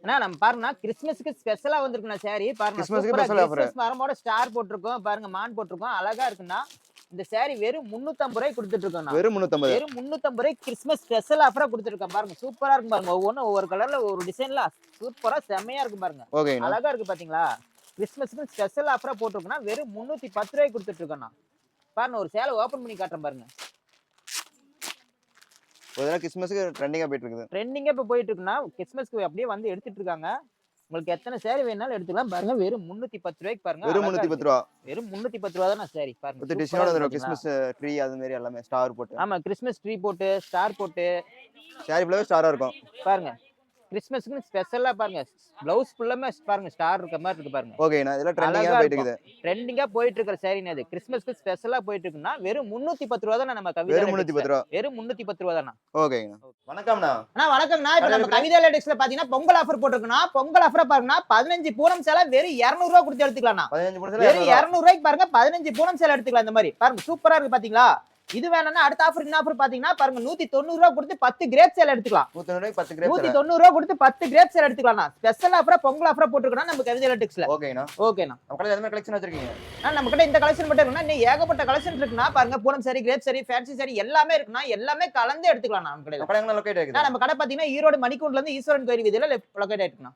அண்ணா நம்ம பாருங்கண்ணா கிறிஸ்மஸ்க்கு ஸ்பெஷலா வந்திருக்குண்ணா சாரி பாருங்க. கிறிஸ்மஸ்க்கு சூப்பரா ஸ்பெஷல் ஆஃபர். கிறிஸ்மஸ் மரமோட ஸ்டார் போட்டிருக்கோம் பாருங்க, மான் போட்டிருக்கோம், அழகா இருக்குண்ணா. இந்த சாரி வெறும் 350 ரூபாய்க்கு கொடுத்துட்டு இருக்கோம்ண்ணா. வெறும் 350. வெறும் 350 ரூபாய்க்கு கிறிஸ்மஸ் ஸ்பெஷல் ஆஃபரா கொடுத்துருக்கோம் பாருங்க. சூப்பரா இருக்கும் பாருங்க. ஒவ்வொன்றும் ஒவ்வொரு கலர்ல ஒரு டிசைன்ல சூப்பரா செம்மையா இருக்கும் பாருங்க. ஓகேண்ணா. அழகா இருக்கு பாத்தீங்களா? கிறிஸ்மஸ்க்கு ஸ்பெஷல் ஆஃபரா போட்டிருக்கோம்னா வெறும் 310 ரூபாய்க்கு கொடுத்துட்டு இருக்கோம்ண்ணா. பாருங்க ஒரு சேலை ஓபன் பண்ணி காட்டுறேன் பாருங்க. இதெல்லாம் கிறிஸ்மஸ்க்கு ட்ரெண்டிங்கா போயிட்டு இருக்குது. ட்ரெண்டிங்கா இப்ப போயிட்டு இருக்குன்னா கிறிஸ்மஸ்க்கு அப்படியே வந்து எடுத்துட்டு இருக்காங்க. உங்களுக்கு எத்தனை சேரி வேணாலும் எடுத்துக்கலாம் பாருங்க. வெறும் 310 ரூபாய்க்கு பாருங்க. வெறும் 310 ரூபா. வெறும் 310 ரூபா தான் சாரி பாருங்க. வித் டிசைனோட வந்துரும். கிறிஸ்மஸ் ட்ரீ அது மாதிரி எல்லாமே ஸ்டார் போட்டு. ஆமா கிறிஸ்மஸ் ட்ரீ போட்டு ஸ்டார் போட்டு சாரி ஃபுல்லாவே ஸ்டாரா இருக்கும் பாருங்க. கிறிஸ்மஸ்க்கு ஸ்பெஷலா பாருங்க. ப்ளவுஸ் ஃபுல்லாமே பாருங்க ஸ்டார் இருக்க மாதிரி இருக்கு பாருங்க. ஓகேண்ணா. இதெல்லாம் ட்ரெண்டிங்கா போயிட்டு இருக்குது. ட்ரெண்டிங்கா போயிட்டு இருக்கிற சாரினா இது கிறிஸ்மஸ்க்கு ஸ்பெஷலா போயிட்டு இருக்குன்னா வெறும் 310 ரூபா தான் நம்ம கவிதை. வெறும் 310 ரூபா. வெறும் 310 ரூபா தானா. ஓகேண்ணா. வணக்கம்ண்ணா. அண்ணா வணக்கம்ண்ணா. இப்ப நம்ம கவிதை லேடிக்ஸ்ல பாத்தீங்கன்னா பொங்கல் ஆஃபர் போட்டுருக்குன்னா பொங்கல் ஆஃபரா பாருங்கன்னா 15 பூனம் சேலை வெறும் 200 ரூபா கொடுத்து எடுத்துக்கலாம். 15 பூனம் சேலை வெறும் 200 ரூபாய்க்கு பாருங்க 15 பூனம் சேலை எடுத்துக்கலாம். இந்த மாதிரி பாருங்க சூப்பரா இருக்கு பாத்தீங்களா. இது வேணும்னா அடுத்த ஆஃபர் என்ன ஆஃபர் பாத்தீங்கன்னா பாருங்க 190 ரூபா கொடுத்து 10 கிரேப் சேல் எடுத்துக்கலாம். 190 ரூபாய்க்கு 10 கிரேப். 190 ரூபா கொடுத்து 10 கிரேப் சேல் எடுத்துக்கலாம். ஸ்பெஷல் ஆஃபரா பொங்கல் ஆஃபரா போட்டுருக்கோம் நம்ம கவிதை லேடிக்ஸ்ல. ஓகேண்ணா. ஓகேண்ணா. நம்ம கடையில எந்த மாதிரி கலெக்ஷன் வச்சிருக்கீங்க? நம்ம கிட்ட இந்த கலெக்ஷன் மட்டும் இருக்குன்னா இன்னும் ஏகப்பட்ட கலெக்ஷன் இருக்குன்னா பாருங்க. பூனம் சாரி, கிரேப் சாரி, ஃபேன்சி சாரி எல்லாமே இருக்குன்னா எல்லாமே கலந்து எடுத்துக்கலாம் நம்ம கடையில. கடை எங்க லொகேட் ஆகுது? நம்ம கடை பாத்தீங்கன்னா ஈரோடு மணிக்கூண்ட்ல இருந்து ஈஸ்வரன் கோயில் வீதியில லொகேட் ஆயிருக்குண்ணா.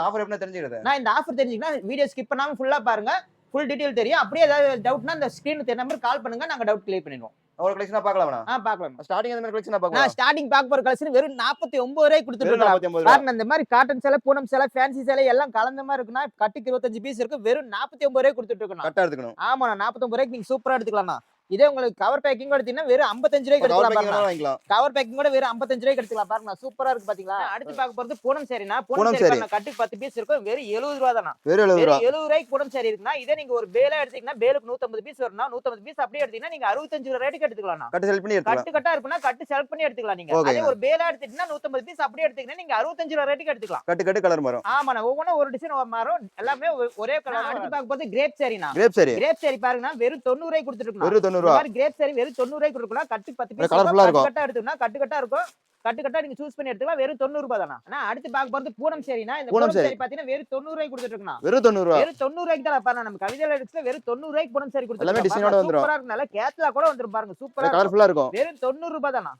ஆஃபர் எப்படி தெரிஞ்சுக்கிறது? நான் இந்த ஆஃபர் தெரிஞ்சுக்கினா வீடியோ ஸ்கிப் பண்ணாம ஃபுல்லா பாருங்க. ஃபுல் டீடைல் தெரியும். அப்படியே ஏதாவது டவுட்னா அந்த ஸ்கிரீன் நம்பர் கால் பண்ணுங்க. நாங்க டவுட் கிளியர் பண்ணிடுவோம். ஒரு கலெக்ஷனா பார்க்கலாம்ண்ணா? பார்க்கலாம். ஸ்டார்டிங் அந்த மாதிரி கலெக்ஷனா பார்க்கலாம். நான் ஸ்டார்டிங் பார்க்க போற கலெக்ஷன் வெறும் 49 ரூபாய்க்கு கொடுத்துட்டு பாருங்க. இந்த மாதிரி காட்டன் சேலை, பூனம் சேலை, ஃபேன்சி சேலை எல்லாம் கலந்த மாதிரி இருக்குன்னா கட்டுக்கு 25 பீஸ் இருக்கு. வெறும் 49 ரூபாய்க்கு கொடுத்துட்டு இருக்கோம். கரெக்ட்டா எடுத்துக்கணும். ஆமா 49 ரூபாய்க்கு நீங்க சூப்பரா எடுத்துக்கலாம்ண்ணா. இதே உங்களுக்கு கவர் பேக்கிங் எடுத்தீங்கன்னா வெறும் 55 ரூபாய்க்கு எடுத்துக்கலாம். கவர் பேக்கிங் கூட வெறும் 55 ரூபாய்க்கு எடுத்துக்கலாம் பாருங்க. சூப்பரா இருக்கு பாத்தீங்களா. அடுத்து பார்க்க போறது பூனம் சேரினா. பூனம் சேரி கட்டுக்கு 10 பீஸ் இருக்கும். வெறும் 70 ரூபாய் தானா. வெறும் 70 ரூபாய்க்கு பூனம் சேரி இருக்குன்னா இதே நீங்க ஒரு பேலா எடுத்தீங்கன்னா பேலுக்கு 150 பீஸ் வரும்னா 150 பீஸ் அப்படியே எடுத்தீங்கன்னா நீங்க 65 ரூபாய் ரேட்டுக்கு எடுத்துக்கலாம். கட்டு செலக்ட் பண்ணி எடுத்துக்கலாம். கட்டு கட்டா இருக்குன்னா கட்டு செலக்ட் பண்ணி எடுத்துக்கலாம் நீங்க. அதே ஒரு பேலா எடுத்தீங்கன்னா 150 பீஸ் அப்படியே எடுத்தீங்கன்னா நீங்க 65 ரூபாய் ரேட்டுக்கு எடுத்துக்கலாம். கட்டு கட்டு கலர் மாறும். ஆமாண்ணா. ஒவ்வொன்றும் ஒரு டிசைன் மாறும். எல்லாமே ஒரே கலர். அடுத்து பார்க்க போறது கிரேப் சேரினா. கிரேப் சேரி பாருங்கன்னா வெறும் 90 ரூபாய்க்கு கொடுத்துட்டு வெறும் 90 ரூபாய். மாதிரி கிரேப் சேரி வெறும் 90 ரூபாய்க்கு கொடுக்கலாம். கட்டு 10 பீஸ் கலர்ஃபுல்லா இருக்கும். கட்டா எடுத்துனா கட்டு கட்டா இருக்கும். கட்டு கட்டா நீங்க சூஸ் பண்ணி எடுத்துக்கலாம். வெறும் 90 ரூபாய் தானா. ஆனா அடுத்து பார்க்க போறது பூனம் சேரினா. இந்த பூனம் சேரி பாத்தீங்கன்னா வெறும் 90 ரூபாய்க்கு கொடுத்துட்டு இருக்கோம். வெறும் 90 ரூபாய். வெறும் 90 ரூபாய்க்கு தான் பாருங்க. நம்ம கவிதை லேடிக்ஸ்ல வெறும் 90 ரூபாய்க்கு பூனம் சேரி கொடுத்துட்டு எல்லாமே டிசைனோட வந்துரும். சூப்பரா இருக்கு. நல்ல கேட்லா கூட வந்துரும் பாருங்க. சூப்பரா கலர்ஃபுல்லா இருக்கும். வெறும் 90 ரூபாய் தானா.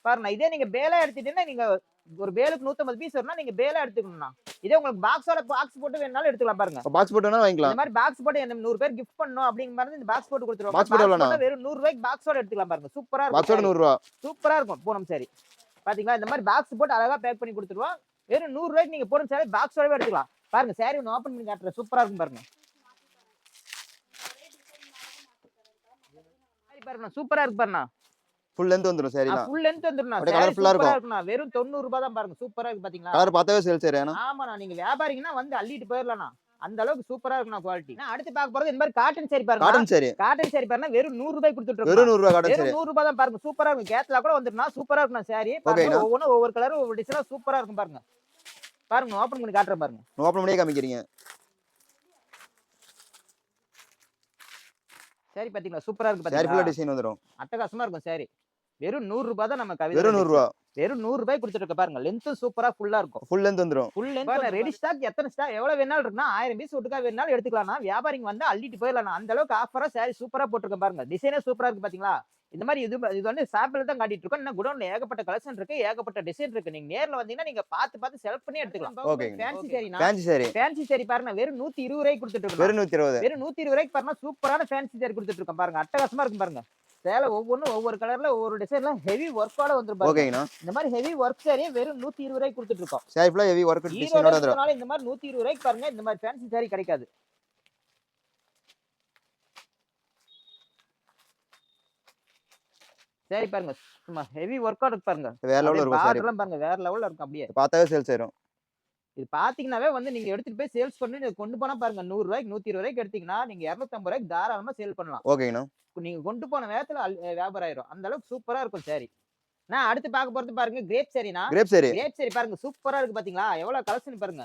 பாருங்க இதே நீங்க பேலா எடுத்துட்டீங்கன்னா நீங்க ஒரு பேலுக்கு 150 பீஸ் வரும்னா நீங்க பேலா எடுத்துக்கணும்னா இதே உங்களுக்கு பாக்ஸ் போட்டு வேணாலும் எடுத்துக்கலாம் பாருங்க. பாக்ஸ் போட்டு வேணா வாங்கிக்கலாம். இந்த மாதிரி பாக்ஸ் போட்டு 100 பேர் கிஃப்ட் பண்ணனும் அப்படிங்க மாதிரி இந்த பாக்ஸ் போட்டு கொடுத்துருவாங்க. பாக்ஸ் போட்டு எவ்வளவுனா? வெறும் 100 ரூபாய்க்கு பாக்ஸோட எடுத்துக்கலாம் பாருங்க. சூப்பரா இருக்கும். பாக்ஸோட 100 ரூபாய். சூப்பரா இருக்கும் பூனம் சாரி. பாத்தீங்களா இந்த மாதிரி பாக்ஸ் போட்டு அழகா பேக் பண்ணி கொடுத்துருவோம். வெறும் 100 ரூபாய்க்கு நீங்க பூனம் சாரி பாக்ஸோடவே எடுத்துக்கலாம். பாருங்க சாரி ஒன்னு ஓபன் பண்ணி காட்டுறேன். சூப்பரா இருக்கும் பாருங்க. பாருங்க சூப்பரா இருக்கு பாருங்க. ஃபுல் லெந்த் வந்துரும் சாரினா. ஃபுல் லெந்த் வந்துரும். அப்படியே கலர்ஃபுல்லா இருக்கும். வெறும் 90 ரூபாய் தான் பாருங்க. சூப்பரா இருக்கு பாத்தீங்களா. கலர் பார்த்தாவே சேல்ஸ் ஏறியானா. ஆமாண்ணா. நீங்க வியாபாரிங்கன்னா வந்து அள்ளிட்டு போயிரலாம்ண்ணா. அந்த அளவுக்கு சூப்பரா இருக்குண்ணா குவாலிட்டி. நான் அடுத்து பார்க்க போறது இந்த மாதிரி காட்டன் சாரி பாருங்க. காட்டன் சாரி பாருங்க. வெறும் 100 ரூபாய் கொடுத்துட்டு இருக்கோம். வெறும் 100 ரூபாய் காட்டன் சாரி. 100 ரூபாய் தான் பாருங்க. சூப்பரா இருக்கும். கேட்லா கூட வந்துருனா சூப்பரா இருக்குண்ணா சாரி. பாருங்க ஒவ்வொரு ஒவ்வொரு கலர் ஒவ்வொரு டிசைனா சூப்பரா இருக்கும் பாருங்க. பாருங்க ஓபன் பண்ணி காட்டுறேன் பாருங்க. ஓபன் பண்ணி காமிக்கிறீங்க. சாரி பாத்தீங்களா சூப்பரா இருக்கு பாத்தீங்களா. சாரி ஃபுல்லா டிசைன் வந்துரும். அட்டகாசமா இருக்கும் சாரி. வெறும் 100 ரூபாய் தான் நம்ம கவிதை. வெறும் 100 ரூபாய். வெறும் 100 ரூபாய் கொடுத்துட்டு இருக்க பாருங்க. லென்த்தும் சூப்பரா ஃபுல்லா இருக்கும். ஃபுல் லெந்த் வந்துரும். ஃபுல் லெந்த் ரெடி ஸ்டாக் எத்தனை ஸ்டாக் எவ்வளவு வேணாலும் இருக்குன்னா 1000 பீஸ் ஒட்டுக்கா வேணாலும் எடுத்துக்கலாம்னா. வியாபாரிங்க வந்து அள்ளிட்டு போயிடலாம். அந்த அளவுக்கு ஆஃபரா சாரி சூப்பரா போட்டுருக்கேன் பாருங்க. டிசைனே சூப்பரா இருக்கு பாத்தீங்களா. இந்த மாதிரி இது வந்து சாம்பிள் தான் காட்டிட்டு இருக்கோம். இன்னும் குடோன்ல ஏகப்பட்ட கலெக்ஷன் இருக்கு. ஏகப்பட்ட டிசைன் இருக்கு. நீங்க நேர்ல வந்தீங்கன்னா நீங்க பார்த்து செலக்ட் பண்ணி எடுத்துக்கலாம். ஃபேன்சி சாரினா. ஃபேன்சி சாரி பாருங்க. வெறும் 120 ரூபாய்க்கு கொடுத்துட்டு இருக்கோம். வெறும் 120. வெறும் 120 ரூபாய்க்கு பாருங்க. சூப்பரான ஃபேன்சி சாரி கொடுத்துட்டு இருக்கோம் பாருங்க. அட்டகாசமா இருக்கும் பாருங்க. சேலை ஒவ்வொன்றும் ஒவ்வொரு கலர்ல ஒவ்வொரு டிசைன்ல ஹெவி ஒர்க்கோட வந்துரும். ஓகேங்கண்ணா. இந்த மாதிரி ஹெவி ஒர்க் சாரியே வெறும் 120 ரூபாய்க்கு கொடுத்துட்டு இருக்கோம். சாரி ஃபுல்லா ஹெவி ஒர்க் டிசைனோட வந்துரும். இந்த மாதிரி 120 ரூபாய்க்கு பாருங்க. இந்த மாதிரி ஃபேன்சி சாரி கிடைக்காது. சாரி பாருங்க. சும்மா ஹெவி ஒர்க்கோட இருக்கு பாருங்க. வேற லெவல்ல இருக்கும் சாரி. பாருங்க வேற லெவல்ல இருக்கும். அப்படியே பார்த்தாவே சேல்ஸ் ஆயிரும். இது பாத்தீங்கன்னாவே வந்து நீங்க எடுத்துட்டு போய் சேல்ஸ் பண்ணி கொண்டு போனா பாருங்க 100 ரூபாய்க்கு 120 ரூபாய்க்கு எடுத்தீங்கன்னா நீங்க 250 ரூபாய்க்கு தாராளமா சேல் பண்ணலாம். ஓகேங்கண்ணா. நீங்க கொண்டு போன நேரத்துல வியாபாரம் ஆயிரும். அந்த அளவுக்கு சூப்பரா இருக்கும் சாரி. நான் அடுத்து பார்க்க போறது பாருங்க கிரேப் சாரினா. கிரேப் சாரி பாருங்க. சூப்பரா இருக்கு பாத்தீங்களா. எவ்வளவு கலெக்ஷன் பாருங்க.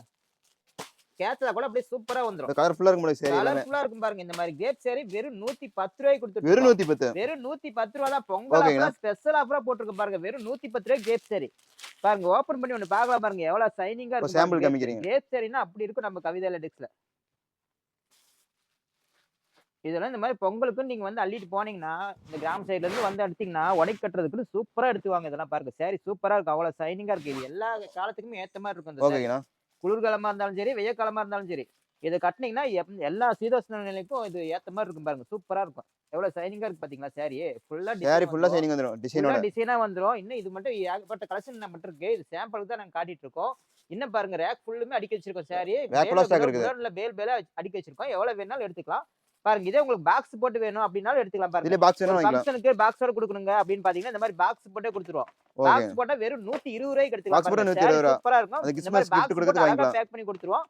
கேட்சா கூட அப்படியே சூப்பரா வந்துரும். கலர்ஃபுல்லா இருக்கும் போல சாரி எல்லாமே. கலர்ஃபுல்லா இருக்கும் பாருங்க. இந்த மாதிரி கிரேப் சாரி வெறும் 110 ரூபாய்க்கு கொடுத்துட்டு வெறும் இருக்கோம். 110. வெறும் 110 ரூபா தான். பொங்கல் ஓகேங்கண்ணா. ஆஃபரா ஸ்பெஷல் ஆஃபரா போட்டுருக்கோம் பாருங்க. வெறும் 110 ரூபாய்க்கு கிரேப் சாரி. பாருங்க ஓபன் பண்ணி ஒண்ணு பார்க்கலாம் பாருங்க. எவ்வளவு ஷைனிங்கா இப்போ இருக்கு பாருங்க. சாம்பிள் காமிக்கிறீங்க. கிரேப் சாரினா அப்படி இருக்கும் நம்ம கவிதா எலக்ட்ரிக்ஸ்ல. இதெல்லாம் இந்த மாதிரி பொங்கலுக்கு நீங்க வந்து அள்ளிட்டு போனீங்கன்னா, இந்த கிராம சைடுல இருந்து வந்து எடுத்தீங்கன்னா, உடைக்கு கட்டுறதுக்கு சூப்பரா எடுத்துவாங்க. இதெல்லாம் பாருங்க. சாரி சூப்பரா இருக்கும். அவ்வளவு ஷைனிங்கா இருக்கு. இது எல்லா காலத்துக்குமே ஏத்த மாதிரி இருக்கும் இந்த சாரி. ஓகேங்கண்ணா. குளிர்காலமா இருந்தாலும் சரி, வெய்ய காலமா இருந்தாலும் சரி. இத கட்டுனீங்கன்னா எல்லா சீதோஷ்ண நிலைக்கும் இது ஏத்த மாதிரி இருக்கும் பாருங்க. சூப்பரா இருக்கும். எவ்வளவு ஷைனிங்கா இருக்கு பாத்தீங்களா சாரி. ஃபுல்லா சாரி டிசைன் ஃபுல்லா வந்துரும். ஷைனிங் வந்துரும் ஃபுல்லா டிசைனோட. டிசைனா வந்துரும். இன்னும் இது மட்டும் ஏகப்பட்ட கலெக்ஷன் நம்மட்ட இருக்கு. இது சாம்பிளுக்கு தான் நாங்க காட்டிட்டு இருக்கோம். இன்னும் பாருங்க ரேக் ஃபுல்லுமே அடுக்கி வச்சிருக்கோம் சாரி. ரேக் ஃபுல்லா ஸ்டாக் இருக்குது. குடோன்ல பேல் பேலா அடுக்கி வச்சிருக்கோம். எவ்வளவு வேணாலும் எடுத்துக்கலாம். பாருங்க இதே உங்களுக்கு பாக்ஸ் போட்டு வேணும் அப்படினாலும் எடுத்துக்கலாம் பாருங்க. இதுல பாக்ஸ் வேணா ஒரு வாங்கிக்கலாம். ஃபங்ஷனுக்கு பாக்ஸோட குடுக்கணுங்க அப்படின்னு பாத்தீங்கன்னா இந்த மாதிரி பாக்ஸ் போட்டே கொடுத்துருவோம். ஓகே. பாக்ஸ் போட்டா வெறும் 120 ரூபாய்க்கு எடுத்துக்கலாம். பாக்ஸ் போட்டா பாருங்க. 120 சாரி ரூபா. சூப்பரா இருக்கும். அது இந்த கிறிஸ்மஸ் மாதிரி கிஃப்ட் பாக்ஸ் கொடுக்கறது போட்டு அழகா வாங்கிக்கலாம். பேக் பண்ணி கொடுத்துருவோம்.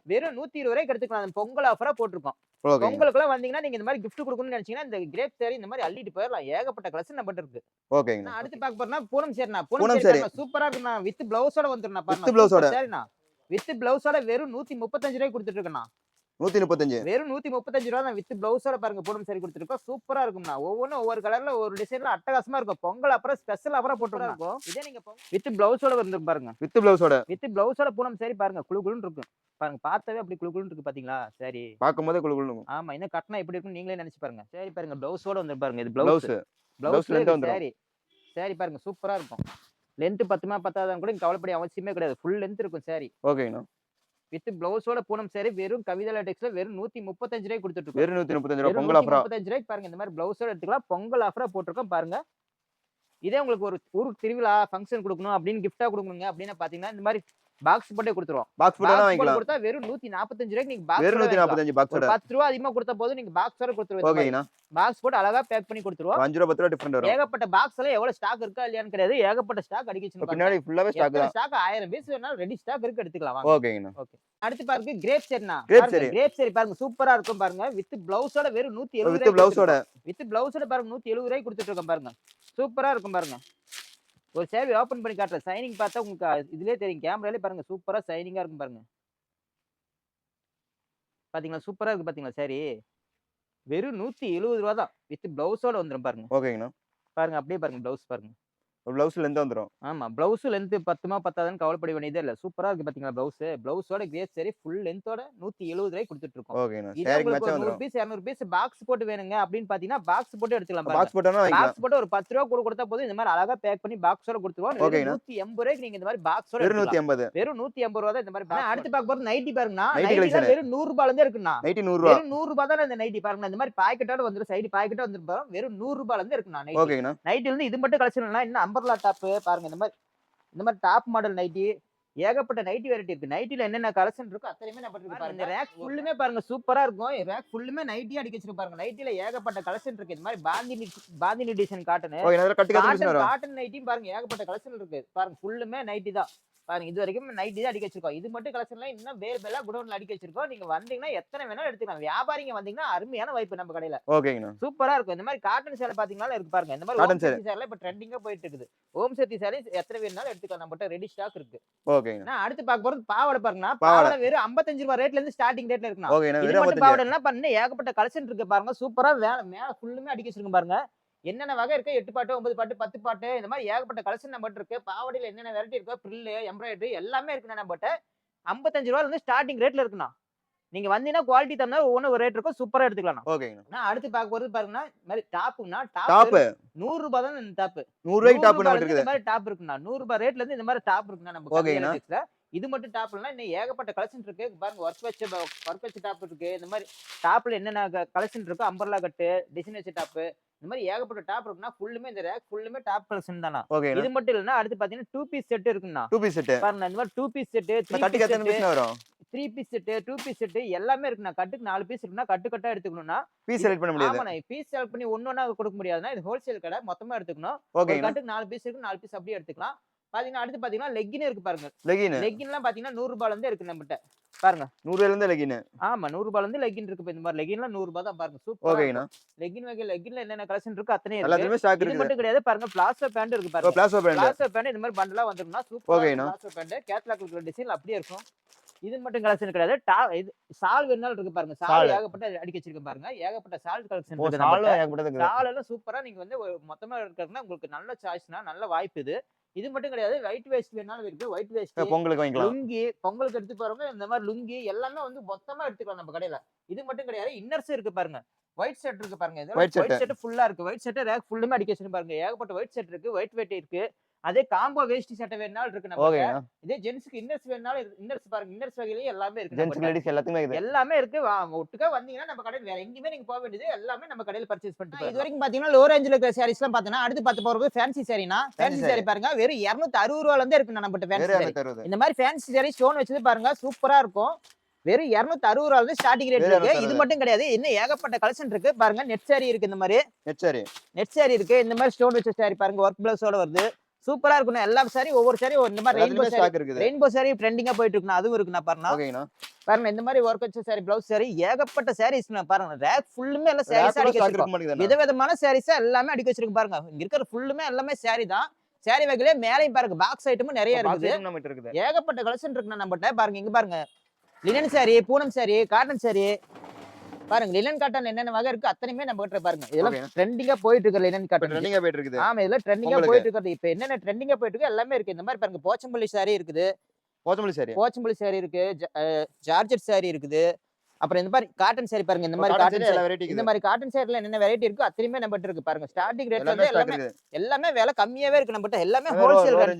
வெறும் 120 ரூபாய்க்கு எடுத்துக்கலாம். அந்த பொங்கல் ஆஃபரா போட்டிருக்கோம். ஓகேங்க. பொங்கலுக்குலாம் வந்தீங்கன்னா நீங்க இந்த மாதிரி gift கொடுக்கணும்னு நினைச்சீங்கன்னா இந்த கிரேப் சாரி இந்த மாதிரி அள்ளிட்டு போயிடலாம். ஏகப்பட்ட கலெக்ஷன் நம்மட்ட இருக்கு. ஓகேங்கண்ணா. நான் அடுத்து பார்க்க போறேன்னா பூனம் சாரிண்ணா. பூனம் பூனம் சாரி. சாரி சூப்பரா இருக்குண்ணா. வித் பிளவுஸோட வந்துருண்ணா பாருங்க. வித் பிளவுஸோட. சாரிண்ணா. வித் பிளவுஸோட வெறும் 135 ரூபாய்க்கு கொடுத்துட்டு இருக்கேண்ணா. 135. வெறும் 135 ரூபா தான். வித் பிளவுஸோட பாருங்க பூனம் சாரி கொடுத்துருக்கோம். சூப்பரா இருக்கும்ண்ணா. ஒவ்வொன்றும் ஒவ்வொரு கலர்ல ஒரு டிசைன்ல அட்டகாசமா இருக்கும். பொங்கல் அப்புறம் ஸ்பெஷல் ஆஃபரா போட்டுருக்கோம். இதே நீங்க வித் பிளவுஸோட வந்துரும் பாருங்க. வித் பிளவுஸோட. வித் பிளவுஸோட பூனம் சாரி பாருங்க. குளு குளுன்னு இருக்கும். பாருங்க பார்த்தாவே அப்படி குளு குளுன்னு இருக்கு பாத்தீங்களா சாரி. பாக்கும்போதே குளு குளுன்னு. ஆமா. இன்னும் கட்டினா எப்படி இருக்குன்னு நீங்களே நினைச்சு பாருங்க. சாரி பாருங்க பிளவுஸோட வந்து பாருங்க. இது பிளவுஸ். பிளவுஸ். பிளவுஸ் லென்த் வந்துரும். சாரி. சாரி பாருங்க சூப்பரா இருக்கும். லென்த் பத்துமா பத்தாதான்னு கூட நீங்க கவலைப்பட அவசியமே கிடையாது. ஃபுல் லென்த் இருக்கும் சாரி. ஓகேங்கண்ணா. வித் பிளவுஸோட பூனம் சாரி வெறும் கவிதா லேடெக்ஸ்ல வெறும் 135 ரூபாய்க்கு கொடுத்துட்டு இருக்கோம். வெறும் 135 ரூபா வெறும் பொங்கல் ஆஃபரா. 135 ரூபாய்க்கு பாருங்க. இந்த மாதிரி பிளவுஸோட எடுத்துக்கலாம். பொங்கல் ஆஃபரா போட்டிருக்கோம் பாருங்க. இதே உங்களுக்கு ஒரு ஊருக்கு திருவிழா ஃபங்க்ஷன் கொடுக்கணும் அப்படின்னு கிஃப்டா கொடுக்கணுங்க அப்படின்னு பாத்தீங்கன்னா இந்த மாதிரி பாக்ஸ் போட்டே கொடுத்துருவோம். பாக்ஸ் போட்டா பாக்ஸ் போட்டு வாங்கிக்கலாம். கொடுத்தா வெறும் 145 ரூபாய்க்கு நீங்க பாக்ஸ் வெறும் 145 பாக்ஸோட. 10 ரூபா அதிகமா கொடுத்த போது நீங்க பாக்ஸோட கொடுத்துருவீங்க. ஓகேங்கண்ணா. பாக்ஸ் போட்டு அழகா பேக் பண்ணி கொடுத்துருவோம். 5 ரூபா 10 ரூபா டிஃபரண்ட் வரும். ஏகப்பட்ட பாக்ஸ்ல எவ்வளவு ஸ்டாக் இருக்கா இல்லையான்னு கிடையாது. ஏகப்பட்ட ஸ்டாக் அடிக்க இப்ப வச்சிருக்காங்க. பின்னாடி ஃபுல்லாவே ஸ்டாக் தான். ஸ்டாக் 1000 பீஸ் வேணாலும் ரெடி ஸ்டாக் இருக்கு எடுத்துக்கலாம் வாங்க. ஓகேங்கண்ணா. ஓகே. அடுத்து பாருங்க கிரேப் சாரிண்ணா. கிரேப் சாரி. கிரேப் சாரி பாருங்க சூப்பரா இருக்கும் பாருங்க. வித் பிளவுஸோட வெறும் 170 வித் பிளவுஸோட. வித் பிளவுஸோட பாருங்க 170 ரூபாய்க்கு கொடுத்துட்டு இருக்கோம் பாருங்க. சூப்பரா இருக்கும் பாருங்க. ஒரு சேவை ஓபன் பண்ணி காட்டுறேன். சைனிங் பார்த்தா உங்களுக்கு இதுலயே தெரியும். கேமராலே பாருங்க சூப்பரா சைனிங்கா இருக்கும் பாருங்க. பாத்தீங்களா சூப்பரா இருக்கு பாத்தீங்களா சாரி. வெறும் 170 ரூபா தான். வித் பிளவுஸோட வந்துரும் பாருங்க. ஓகேங்கண்ணா. பாருங்க அப்படியே பாருங்க பிளவுஸ் பாருங்க. பிளவுஸ் லென்த் வந்துரும். ஆமா. பிளவுஸ் லென்த் பத்துமா பத்தாதான்னு கவலைப்பட வேண்டியதே இல்ல. சூப்பரா இருக்கு பாத்தீங்களா பிளவுஸ். பிளவுஸோட கிரேப் சாரி ஃபுல் லென்த்தோட 170 ரூபாய்க்கு கொடுத்துட்டு இருக்கோம். ஓகேண்ணா. இதே சாரிக்கு உங்களுக்கு மேட்சா ஒரு 100 வந்துரும். பீஸ் 200 பீஸ் பாக்ஸ் போட்டு வேணுங்க அப்படின்னு பாத்தீங்கன்னா பாக்ஸ் போட்டு எடுத்துக்கலாம் பாருங்க. பாக்ஸ் போட்டானா வாங்கிக்கலாம். பாக்ஸ் போட்டு ஒரு 10 ரூபா கொடுத்தா போதும். இந்த மாதிரி அழகா பேக் பண்ணி பாக்ஸோட கொடுத்துருவோம். ஓகேங்கண்ணா. 180 ரூபாய்க்கு நீங்க இந்த மாதிரி பாக்ஸோட வெறும் எடுத்துக்கலாம். 180. வெறும் 180 ரூபா தான் இந்த மாதிரி box. அடுத்து பார்க்க போறது நைட்டி பாருங்கண்ணா. Nighty nighty collection. வெறும் 100 ரூபாயில இருந்து இருக்குண்ணா. நைட்டி 100 ரூபா. வெறும் 100 ரூபாய் தான் இந்த நைட்டி பாருங்க. இந்த மாதிரி பாக்கெட்டோட வந்துரும். சைடு பாக்கெட்டோட வந்துரும் பாருங்க. வெறும் 100 ரூபாயில இருந்து இருக்குண்ணா நைட்டி. ஓகேங்கண்ணா. நைட்டில இருந்து இது மட்டும் கலெக்ஷன் இல்லனா இன்னும் அம்பர்லா டாப் பாருங்க. இந்த மாதிரி டாப் மாடல் நைட்டி ஏகப்பட்ட நைட்டி வெரைட்டி இருக்கு. நைட்டில என்னென்ன கலெக்ஷன் இருக்கோ அத்தனையுமே நம்ம இருக்கு பாருங்க. இந்த ரேக் ஃபுல்லுமே பாருங்க சூப்பரா இருக்கும். ரேக் ஃபுல்லுமே நைட்டி அடிக்க வச்சிருக்கு பாருங்க. நைட்டில ஏகப்பட்ட கலெக்ஷன் இருக்கு. இந்த மாதிரி பாந்தினி டிசைன் காட்டன். ஓகே இதெல்லாம் கட்டி கட்டி வரும். காட்டன் நைட்டியும் பாருங்க ஏகப்பட்ட கலெக்ஷன் இருக்கு. பாருங்க ஃபுல்லுமே நைட்டி தான். பாருங்க இது வரைக்கும் நைட்டி தான் அடிக்க வச்சிருக்கோம். இது மட்டும் கலெக்ஷன்லாம் இன்னும் வேற வேற குடோன்ல அடிக்க வச்சிருக்கோம். நீங்க வந்தீங்கன்னா எத்தனை வேணாலும் எடுத்துக்கலாம். வியாபாரிங்க வந்தீங்கன்னா அருமையான வாய்ப்பு நம்ம கடையில. ஓகேங்கண்ணா. சூப்பரா இருக்கும். இந்த மாதிரி காட்டன் சேலை பாத்தீங்கன்னா இருக்கு பாருங்க. இந்த மாதிரி காட்டன் ஓம் சக்தி சேலை இப்ப ட்ரெண்டிங்கா போயிட்டு இருக்குது. ஓம் சக்தி சேலை எத்தனை வேணாலும் எடுத்துக்கலாம். நம்மகிட்ட ரெடி ஸ்டாக் இருக்கு. ஓகேங்கண்ணா. நான் அடுத்து பார்க்க போறது பாவாடை பாருங்கண்ணா. பாவாடை. பாவாடை வெறும் 55 ரூபாய் ரேட்ல இருந்து ஸ்டார்டிங் ரேட்ல இருக்குண்ணா. ஓகேண்ணா. இது வெறும் மட்டும் 55. பாவாடை என்ன பண்ணு ஏகப்பட்ட கலெக்ஷன் இருக்கு பாருங்க. சூப்பரா மேல ஃபுல்லுமே அடிக்க வச்சிருக்கும் பாருங்க. என்னென்ன வகை இருக்கு 8 பாட்டு 9 பாட்டு 10 பாட்டு இந்த மாதிரி ஏகப்பட்ட கலெக்ஷன் நம்மகிட்ட இருக்கு. பாவாடையில என்னென்ன வெரைட்டி இருக்கோ பிரில் எம்ப்ராய்டரி எல்லாமே இருக்குண்ணா நம்மகிட்ட. 55 ரூபாயில இருந்து ஸ்டார்டிங் ரேட்ல இருக்குண்ணா. நீங்க வந்தீங்கன்னா குவாலிட்டி தந்தா ஒவ்வொரு ஒரு ரேட் இருக்கும். சூப்பரா எடுத்துக்கலாம். ஓகேங்கண்ணா. நான் அடுத்து பார்க்க போறது பாருங்கன்னா இந்த மாதிரி டாப்புங்கண்ணா. டாப் 100 ரூபாய் தான் இந்த டாப். 100 ரூபாய்க்கு டாப் நம்ம இந்த இருக்குது. மாதிரி டாப் இருக்குண்ணா. 100 ரூபாய் ரேட்ல இருந்து இந்த மாதிரி டாப் இருக்குண்ணா நம்ம ஓகேங்கண்ணா. கடையில. இது மட்டும் டாப் இல்லனா இன்னும் ஏகப்பட்ட கலெக்ஷன் இருக்கு. பாருங்க ஒர்க் வச்ச டாப் இருக்கு. இந்த மாதிரி டாப்ல என்னென்ன கலெக்ஷன் இருக்கோ அம்பர்லா கட்டு, டிசைன் வச்ச டாப் இந்த மாதிரி ஏகப்பட்ட டாப் இருக்குன்னா ஃபுல்லுமே இந்த ரேக் ஃபுல்லுமே டாப் கலெக்ஷன் தானா. ஓகேண்ணா. இது மட்டும் இல்லனா அடுத்து பாத்தீங்கன்னா 2 பீஸ் செட் இருக்குண்ணா. 2 பீஸ் செட். பாருங்க இந்த மாதிரி 2 பீஸ் செட், 3 கட்டி பீஸ் கட்டி பீஸ் வரும். 3 பீஸ் செட், 2 பீஸ் செட் எல்லாமே இருக்குண்ணா. கட்டுக்கு 4 பீஸ் இருக்குன்னா கட்டு கட்டா எடுத்துக்கணும்னா பீஸ் செலக்ட் பண்ண முடியாது. ஆமாண்ணா. பீஸ் செலக்ட் பண்ணி ஒண்ணா கொடுக்க முடியாதுன்னா இது ஹோல்சேல் கடை மொத்தமா எடுத்துக்கணும். ஒரு ஓகேங்கண்ணா. கட்டுக்கு 4 பீஸ் இருக்கு. 4 பீஸ் அப்படியே எடுத்துக்கலாம். பாத்தீங்கன்னா அடுத்து பாத்தீங்கன்னா லெக்கின் இருக்கு பாருங்க. லெகின். லெக்கின்லாம் பாத்தீங்கன்னா 100 ரூபாயில இருந்து இருக்கு நம்மகிட்ட. பாருங்க 100 ரூபாயில இருந்து லெகின். ஆமா 100 ரூபாயில இருந்து லெக்கின் இருக்கு. இந்த மாதிரி லெக்கின்லாம் 100 ரூபாய் தான் பாருங்க. சூப்பரா ஓகேங்கண்ணா. லெக்கின் வகை லெக்கின்ல என்னென்ன கலெக்ஷன் இருக்கு அத்தனை இருக்கு. எல்லாத்துலயுமே ஸ்டாக் இது இருக்குது. மட்டும் கிடையாது பாருங்க. பிளாசோ பேண்ட் இருக்கு பாருங்க. Palazzo pant. பிளாசோ பேண்ட் இந்த மாதிரி பண்டலா வந்துரும்னா சூப்பரா ஓகேண்ணா. பிளாசோ பேண்ட் கேட்லாக் இருக்கிற டிசைன்ல அப்படியே இருக்கும். இது மட்டும் கலெக்ஷன் கிடையாது. இது சால் வேணாலும் இருக்கு பாருங்க. சால் சால். ஏகப்பட்ட அடுக்கி வச்சிருக்கேன் பாருங்க. ஏகப்பட்ட சால் கலெக்ஷன் ஓ இருக்கு சாலும் நம்மகிட்ட. ஏகப்பட்டது இருக்குது. சால் எல்லாம் சூப்பரா நீங்க வந்து ஒரு மொத்தமா எடுக்கறதுனா உங்களுக்கு நல்ல சாய்ஸ்னா நல்ல வாய்ப்பு இது. இது மட்டும் கிடையாது. ஒயிட் வேஸ்ட் வேணாலும் இருக்கு. ஒயிட் வேஸ்ட், பொங்கலுக்கு வாங்கிக்கலாம். லுங்கி, பொங்கலுக்கு எடுத்து போறவங்க இந்த மாதிரி லுங்கி எல்லாமே வந்து மொத்தமா எடுத்துக்கலாம் நம்ம கடையில. இது மட்டும் கிடையாது. இன்னர்ஸ் இருக்கு பாருங்க. ஒயிட் ஷர்ட் இருக்கு பாருங்க. இதெல்லாம் ஒயிட் ஒயிட் ஷர்ட். ஷர்ட் ஃபுல்லா இருக்கு. ஒயிட் ஷர்ட் ரேக் ஃபுல்லுமே அடுக்கி வச்சிருக்கேன் பாருங்க. ஏகப்பட்ட ஒயிட் ஷர்ட் இருக்கு. ஒயிட் வேட்டி இருக்கு. அதே காம்போ வேஷ்டி சட்டை வேணாலும் இருக்கு நம்ம. ஓகேங்க. இதே ஜென்ஸ்க்கு இன்னர்ஸ் வேணாலும் இன்னர்ஸ் பாருங்க. இன்னர்ஸ் வகையிலேயே எல்லாமே இருக்கு ஜென்ஸ் நம்ம. லேடிஸ் எல்லாத்துக்குமே இருக்குது. எல்லாமே இருக்கு. ஒட்டுக்கா வந்தீங்கன்னா நம்ம கடையில வேற எங்கயுமே நீங்க போக வேண்டியது எல்லாமே நம்ம கடையில பர்ச்சேஸ் பண்ணிட்டு இது வரைக்கும் பாத்தீங்கன்னா லோ ரேஞ்சில இருக்கிற சாரீஸ்லாம் பாத்தீங்கன்னா அடுத்து பார்த்து போறது ஃபேன்சி சாரீனா. ஃபேன்சி சாரி பாருங்க வெறும் 260 ரூபாயில இருந்தே இருக்கு நம்மகிட்ட ஃபேன்சி சாரி. 260. இந்த மாதிரி ஃபேன்சி சாரி ஸ்டோன் வச்சது பாருங்க சூப்பரா இருக்கும். வெறும் 260 ரூபாயில இருந்து ஸ்டார்டிங் ரேட் இருக்கு. இது மட்டும் கிடையாது. இன்னும் ஏகப்பட்ட கலெக்ஷன் இருக்கு பாருங்க. நெட் சாரி இருக்கு இந்த மாதிரி. நெட் சாரி இருக்கு. இந்த மாதிரி ஸ்டோன் வச்ச சாரி பாருங்க. ஒர்க் பிளவுஸோட வருது. சூப்பரா இருக்கும். எல்லா சாரி ஒவ்வொரு சாரி இந்த மாதிரி ரெயின்போ சாரி இருக்குது. ரெயின்போ சாரி ட்ரெண்டிங்கா போயிட்டு இருக்குனா அதுவும் இருக்குனா பாருங்க. ஓகேங்க. பாருங்க இந்த மாதிரி ஒர்க் வச்ச சாரி பிளவுஸ் சாரி ஏகப்பட்ட சாரீஸ் பாருங்க. ரேக் ஃபுல்லுமே எல்லாம் சாரீஸ் அடிக்க வச்சிருக்கோம். விதவிதமான சாரீஸ் எல்லாமே அடிக்க வச்சிருக்கு பாருங்க. இங்க இருக்கிற ஃபுல்லுமே எல்லாமே சாரி தான். சாரி வகையிலே மேலையும் பாருங்க பாக்ஸ் ஐட்டமும் நிறைய இருக்குது. ஏகப்பட்ட கலெக்ஷன் இருக்குனா நம்மட்ட பாருங்க. இங்க பாருங்க linen sorry, Poonam sorry, cotton sorry பாருங்க. லினன் காட்டன் என்னென்ன வகை இருக்கு அத்தனையுமே நம்ம கிட்ட பாருங்க. இதெல்லாம் ட்ரெண்டிங்கா போயிட்டு இருக்கு லினன் காட்டன். ட்ரெண்டிங்கா போயிட்டு இருக்குது. ஆமா இதெல்லாம் ட்ரெண்டிங்கா போயிட்டு இருக்கு. இப்போ என்னென்ன ட்ரெண்டிங்கா போயிட்டு இருக்கு எல்லாமே இருக்கு. இந்த மாதிரி பாருங்க போச்சம்பள்ளி சாரி இருக்குது. போச்சம்பள்ளி சாரி இருக்கு. ஜார்ஜெட் சாரி இருக்குது. அப்புறம் இந்த மாதிரி காட்டன் சாரி பாருங்க. இந்த மாதிரி காட்டன் சாரி, இந்த மாதிரி காட்டன் சாரில என்னென்ன வெரைட்டி இருக்கு அத்தனையுமே நம்மட்ட இருக்கு பாருங்க. ஸ்டார்டிங் ரேட்ல இருந்து எல்லாமே விலை கம்மியாவே இருக்கு நம்மட்ட. எல்லாமே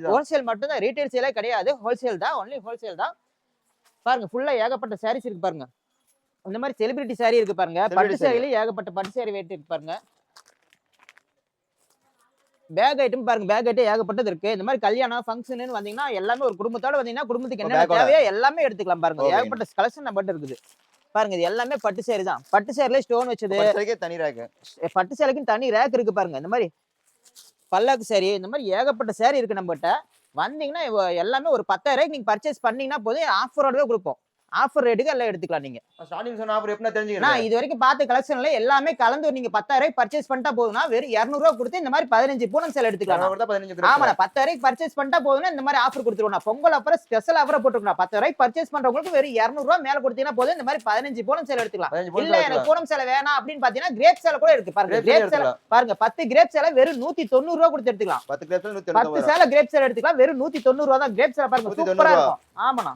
ஹோல்சேல் மட்டும் தான். ரீட்டைல் சேலே கிடையாது. ஹோல்சேல் தான். ஒன்லி ஹோல்சேல் தான். பாருங்க ஃபுல்லா ஏகப்பட்ட சாரீஸ் இருக்கு பாருங்க. இந்த மாதிரி செலிபிரிட்டி சாரி இருக்கு பாருங்க. பட்டு சாரியில ஏகப்பட்ட பட்டு சாரி வெரைட்டி இருக்கு பாருங்க. பேக் ஐட்டம் பாருங்க. பேக் ஐட்டம் ஏகப்பட்டது இருக்கு. இந்த மாதிரி கல்யாணம் ஃபங்க்ஷன் வந்தீங்கன்னா எல்லாமே ஒரு குடும்பத்தோட வந்தீங்கன்னா குடும்பத்துக்கு என்ன தேவையோ எல்லாமே எடுத்துக்கலாம் பாருங்க. ஏகப்பட்ட கலெக்ஷன் நம்மட்ட இருக்குது பாருங்க. இது எல்லாமே பட்டு சாரி தான். பட்டு சாரில ஸ்டோன் வச்சது. தனி ரேக். பட்டு சாரிக்கு தனி ரேக் இருக்கு பாருங்க. இந்த மாதிரி பல்லாக்கு சாரி இந்த மாதிரி ஏகப்பட்ட சாரி இருக்கு நம்மகிட்ட. வந்தீங்கன்னா எல்லாமே ஒரு 10,000 ரூபாய்க்கு நீங்க பர்ச்சேஸ் பண்ணீங்கன்னா போதும். ஆஃபரோடவே கொடுப்போம். ஆஃபர் ரேட்டுக்கு எல்லாம் எடுத்துக்கலாம் நீங்க. ஸ்டார்டிங் சொன்ன ஆஃபர் எப்படினா தெரிஞ்சுக்கணும். நான் இது வரைக்கும் பார்த்த கலெக்ஷன்ல எல்லாமே கலந்து நீங்க 10,000 ரூபாய்க்கு பர்ச்சேஸ் பண்ணிட்டா போதும்னா வெறும் 200 ரூபாய் கொடுத்து இந்த மாதிரி 15 பூனம் சேல் எடுத்துக்கலாம். ஆமா 10,000 ரூபாய்க்கு பர்ச்சேஸ் பண்ணிட்டா போதும்னா இந்த மாதிரி ஆஃபர் கொடுத்துருவோம். பொங்கல் ஆஃபர் ஸ்பெஷல் ஆஃபரை போட்டுருக்கோம். 10,000 ரூபாய்க்கு பர்ச்சேஸ் பண்றவங்களுக்கு வெறும் 200 ரூபாய் மேல கொடுத்தீங்கன்னா போதும் இந்த மாதிரி 15 பூனம் சேல் எடுத்துக்கலாம். இல்ல எனக்கு பூனம் சேல வேணாம் அப்படின்னு பாத்தீங்கன்னா கிரேப் சேல கூட இருக்கு பாருங்க. கிரேப் சேல பாருங்க 10 கிரேப் சேல வெறும் 190 ரூபாய் கொடுத்து எடுத்துக்கலாம். 10 சேல கிரேப் சேல எடுத்துக்கலாம். வெறும் 190 ரூபாய் தான். கிரேப் சேல பாருங்க சூப்பரா இருக்கும். ஆமாண்ணா